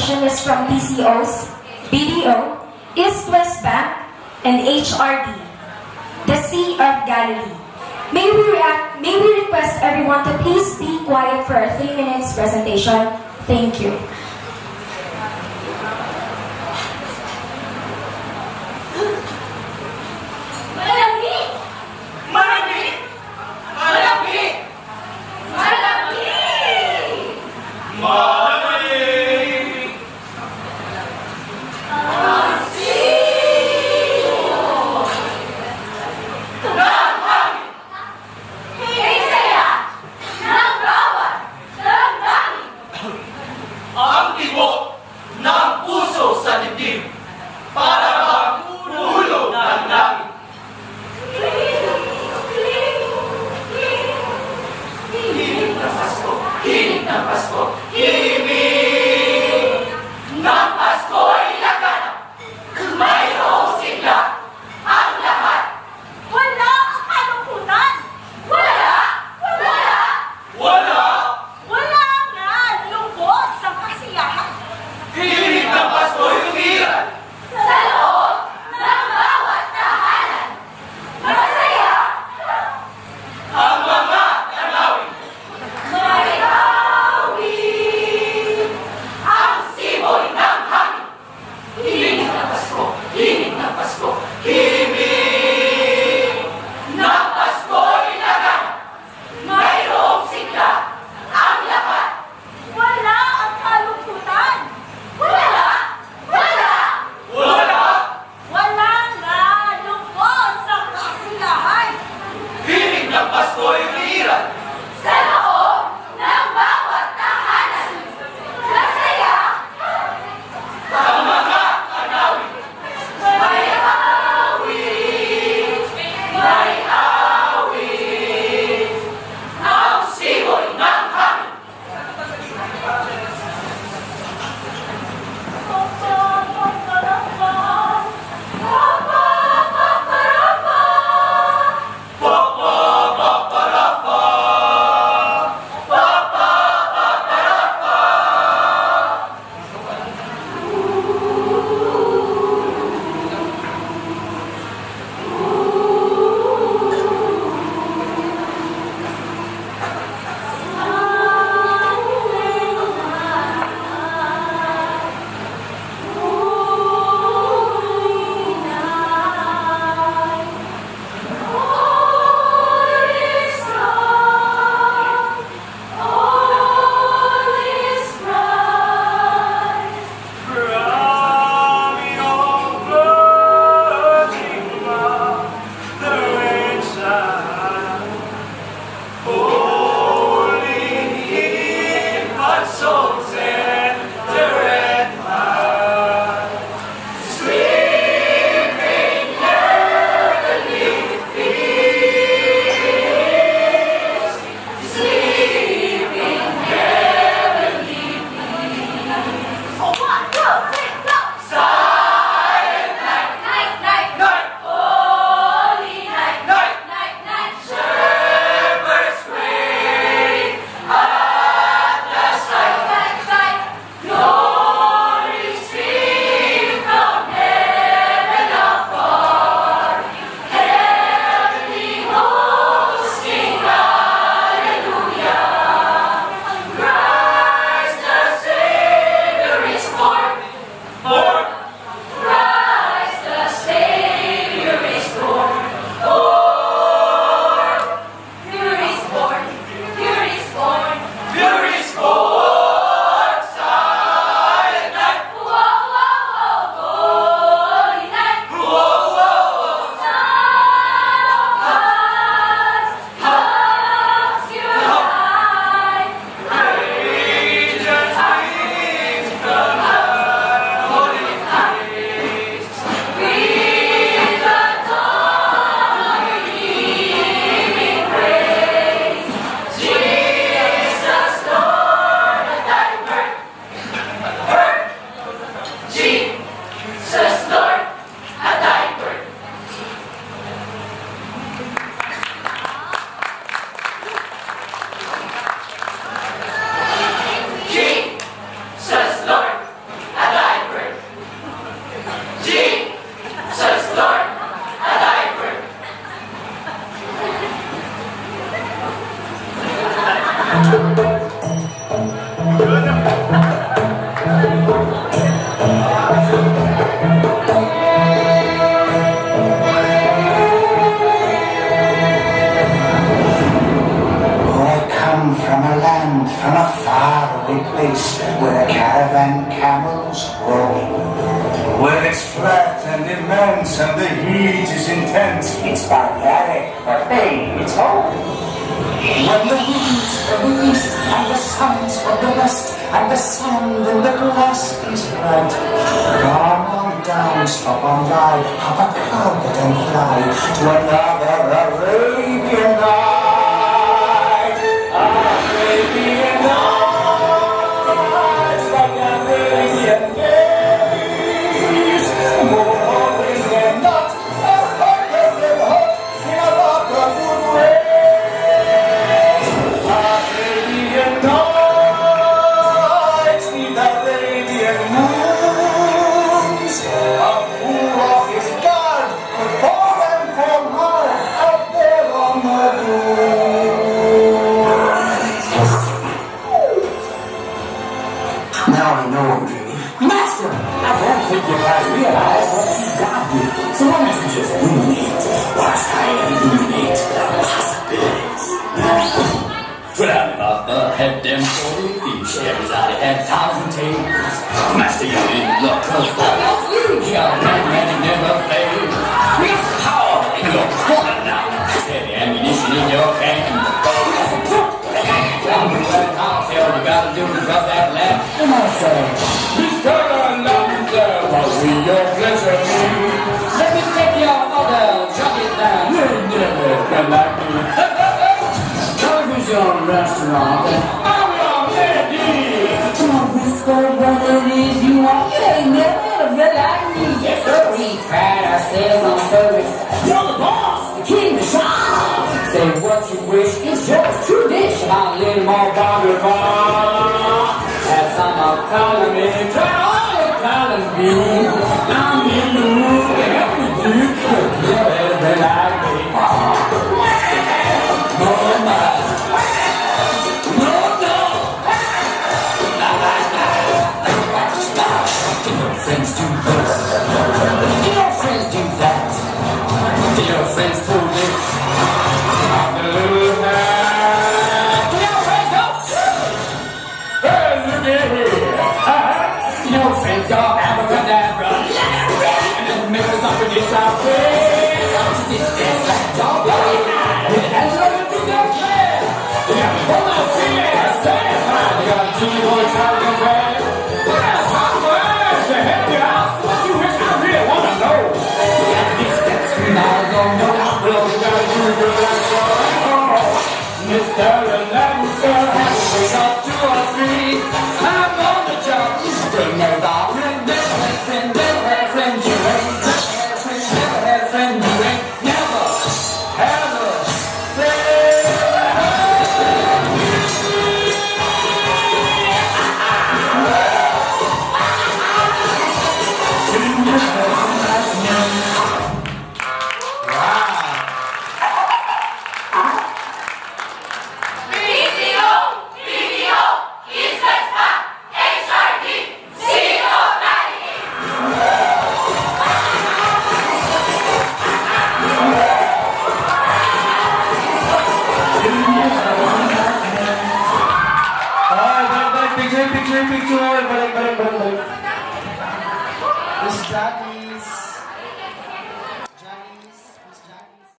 session is from PCOs, BDO, East West Bank, and HRD, the Sea of Galilee. May we request everyone to please be quiet for our 3 minutes presentation. Thank you. Ang tibok ng puso sa dibdib para bang ulo ng langit. Himig ng Pasko, himig ng Pasko, himig ng Pasko ay laganap. Mayroong sigla ang lahat. Wala ang kalungkutan! Wala! Wala! Wala! Wala nga lungkos sa kasiyahan! only place where caravan camels roam. Where it's flat and immense and the heat is intense. It's barbaric, but hey, it's home. When the winds from the east and the suns from the west and the sand in the grass is bright, come on down, stop on by, hop a carpet and fly to another Arabian night. Arabian nights like Arabian days, moving and not a hot in a lot of good way. Arabian nights need Arabian moons. A fool of his God could fall and come hard out there on the dunes. Now I know I'm dreaming. Master, I don't think you quite realize what you got here. So why don't you just illuminate, watch I illuminate the possibilities. Grandmother had them 40 feet, everybody had 1,000 tails. Master, you in luck, cause all else leaves. You got a man and never fail. With power in your corner now. Heavy ammunition in your can. All you gotta do is rub that lamp. And I say, Mr. Announcer, what will your pleasure be? Let me take your order, drop it down. You never can like me. Television restaurant. I'm your lady. Don't whisper what it is you want. You ain't never had a bit like me. Yes, sir. We pride ourselves on service. You're the boss, the king, the shop. Say what you wish, it's yours. True dish. I'm a little more bother. Have some column in. Turn on the column beam. I'm in the mood to help you do. You're better like me. No, no. No, no. Do your friends do this? Do your friends do that? Do your friends pull this? Off the little hand? Do your friends go? Hey, look at here. Do your friends go abracadabra? And then make us up with this outfit. This dance like dog. With the hands up and do their plan. You got to pull my feet. Satisfied. You got to do your time to compare. Look at us, hot for ass. To help you out. What you wish I really want to know. You got to get steps. Now I don't know how well you got to do your last one. Mr. Announcer, have to wake up 2 or 3. I'm on the job. Bring me the friend, never had a friend, never had a friend. You ain't never had a friend, never had a friend. You ain't never had a friend. BDO, BDO, East West Bank, HRD, CEO Valley. Picture. Balik. Is that